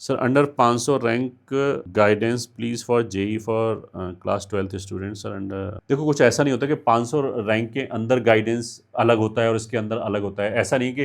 Sir under 500 rank guidance please for JEE for class 12th student. Sir under देखो कुछ ऐसा नहीं होता कि 500 रैंक के अंदर गाइडेंस अलग होता है और इसके अंदर अलग होता है। ऐसा नहीं कि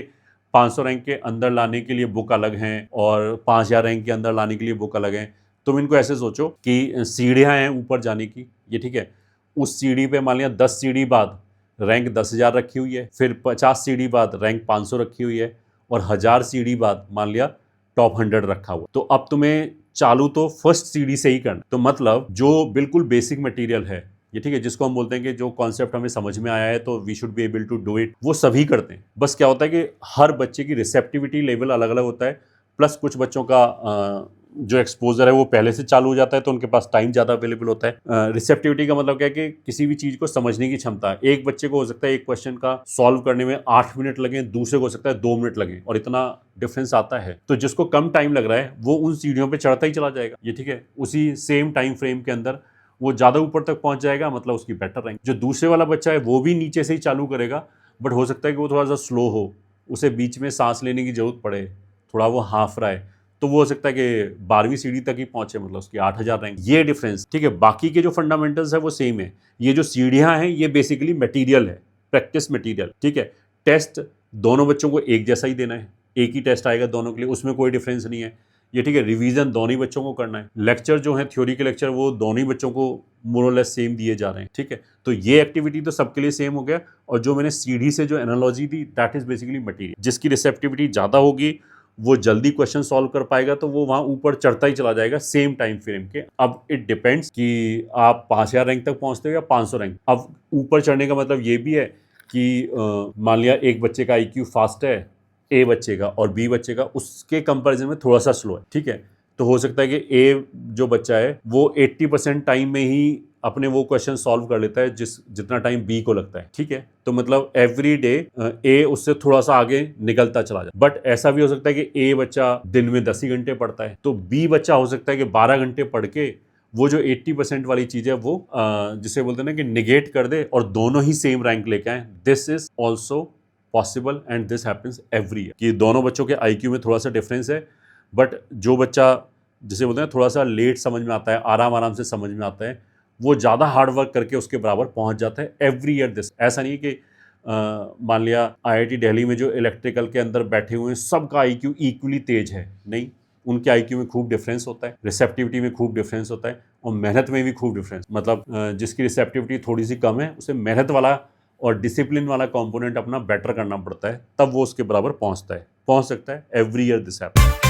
500 रैंक के अंदर लाने के लिए बुक अलग हैं और 5000 रैंक के अंदर लाने के लिए बुक अलग हैं। तुम इनको ऐसे सोचो कि सीढ़ियाँ हैं ऊपर जाने की, ये ठीक है। उस सीढ़ी पे मान लिया 10 सीढ़ी बाद रैंक 10,000 रखी हुई है, फिर 50 सीढ़ी बाद रैंक 500 रखी हुई है और 1000 सीढ़ी बाद मान लिया टॉप 100 रखा हुआ। तो अब तुम्हें चालू तो फर्स्ट सीढ़ी से ही करना। तो मतलब जो बिल्कुल बेसिक मटेरियल है, ये ठीक है, जिसको हम बोलते हैं कि जो कॉन्सेप्ट हमें समझ में आया है तो we should be able to do it, वो सभी करते हैं। बस क्या होता है कि हर बच्चे की रिसेप्टिविटी लेवल अलग अलग होता है, प्लस कुछ बच्चों का जो एक्सपोजर है वो पहले से चालू हो जाता है तो उनके पास टाइम ज़्यादा अवेलेबल होता है। रिसेप्टिविटी का मतलब क्या है कि किसी भी चीज़ को समझने की क्षमता है। एक बच्चे को हो सकता है एक क्वेश्चन का सॉल्व करने में 8 मिनट लगे, दूसरे को हो सकता है 2 मिनट लगे, और इतना डिफरेंस आता है। तो जिसको कम टाइम लग रहा है वो उन सीढ़ियों पर चढ़ता ही चला जाएगा, ये ठीक है, उसी सेम टाइम फ्रेम के अंदर वो ज़्यादा ऊपर तक पहुंच जाएगा, मतलब उसकी बेटर रैंक। जो दूसरे वाला बच्चा है वो भी नीचे से ही चालू करेगा, बट हो सकता है कि वो थोड़ा सा स्लो हो, उसे बीच में सांस लेने की जरूरत पड़े, थोड़ा वो हाफ रहा है, तो वो हो सकता है कि 12वीं सीढ़ी तक ही पहुंचे, मतलब उसकी 8000 रैंक। ये डिफरेंस ठीक है। बाकी के जो फंडामेंटल्स है वो सेम है। ये जो सीढ़ियां हैं ये बेसिकली मटेरियल है, प्रैक्टिस मटेरियल, ठीक है। टेस्ट दोनों बच्चों को एक जैसा ही देना है, एक ही टेस्ट आएगा दोनों के लिए, उसमें कोई डिफरेंस नहीं है, ये ठीक है। रिवीजन दोनों ही बच्चों को करना है। लेक्चर जो है थ्योरी के लेक्चर वो दोनों ही बच्चों को मोर और लेस सेम दिए जा रहे हैं, ठीक है। तो ये एक्टिविटी तो सबके लिए सेम हो गया। और जो मैंने सीढ़ी से जो analogy the that is basically material. जिसकी रिसेप्टिविटी ज़्यादा होगी वो जल्दी क्वेश्चन सॉल्व कर पाएगा, तो वो वहां ऊपर चढ़ता ही चला जाएगा सेम टाइम फ्रेम के। अब इट डिपेंड्स कि आप 5000 रैंक तक पहुंचते हो या 500 रैंक। अब ऊपर चढ़ने का मतलब ये भी है कि मान लिया एक बच्चे का आईक्यू फास्ट है, ए बच्चे का, और बी बच्चे का उसके कंपैरिजन में थोड़ा सा स्लो है, ठीक है। तो हो सकता है कि ए जो बच्चा है वो 80% टाइम में ही अपने वो क्वेश्चन सॉल्व कर लेता है जितना टाइम बी को लगता है, ठीक है। तो मतलब एवरी डे ए उससे थोड़ा सा आगे निकलता चला जाए। बट ऐसा भी हो सकता है कि ए बच्चा दिन में 10 ही घंटे पढ़ता है, तो बी बच्चा हो सकता है कि 12 घंटे पढ़ के वो जो 80% वाली चीज है वो जिसे बोलते हैं ना कि निगेट कर दे और दोनों ही सेम रैंक लेके आए। This is also possible and this happens every year कि दोनों बच्चों के आईक्यू में थोड़ा सा डिफरेंस है, बट जो बच्चा जिसे बोलते हैं थोड़ा सा लेट समझ में आता है, आराम आराम से समझ में आता है, वो ज़्यादा हार्ड वर्क करके उसके बराबर पहुंच जाता है एवरी ईयर। दिस ऐसा नहीं कि मान लिया आईआईटी दिल्ली में जो इलेक्ट्रिकल के अंदर बैठे हुए हैं सबका आईक्यू इक्वली तेज है, नहीं, उनके आईक्यू में खूब डिफरेंस होता है, रिसेप्टिविटी में खूब डिफरेंस होता है, और मेहनत में भी खूब डिफरेंस। मतलब जिसकी रिसेप्टिविटी थोड़ी सी कम है उसे मेहनत वाला और डिसिप्लिन वाला कंपोनेंट अपना बेटर करना पड़ता है, तब वो उसके बराबर पहुंच सकता है एवरी ईयर दिस हैपेंस।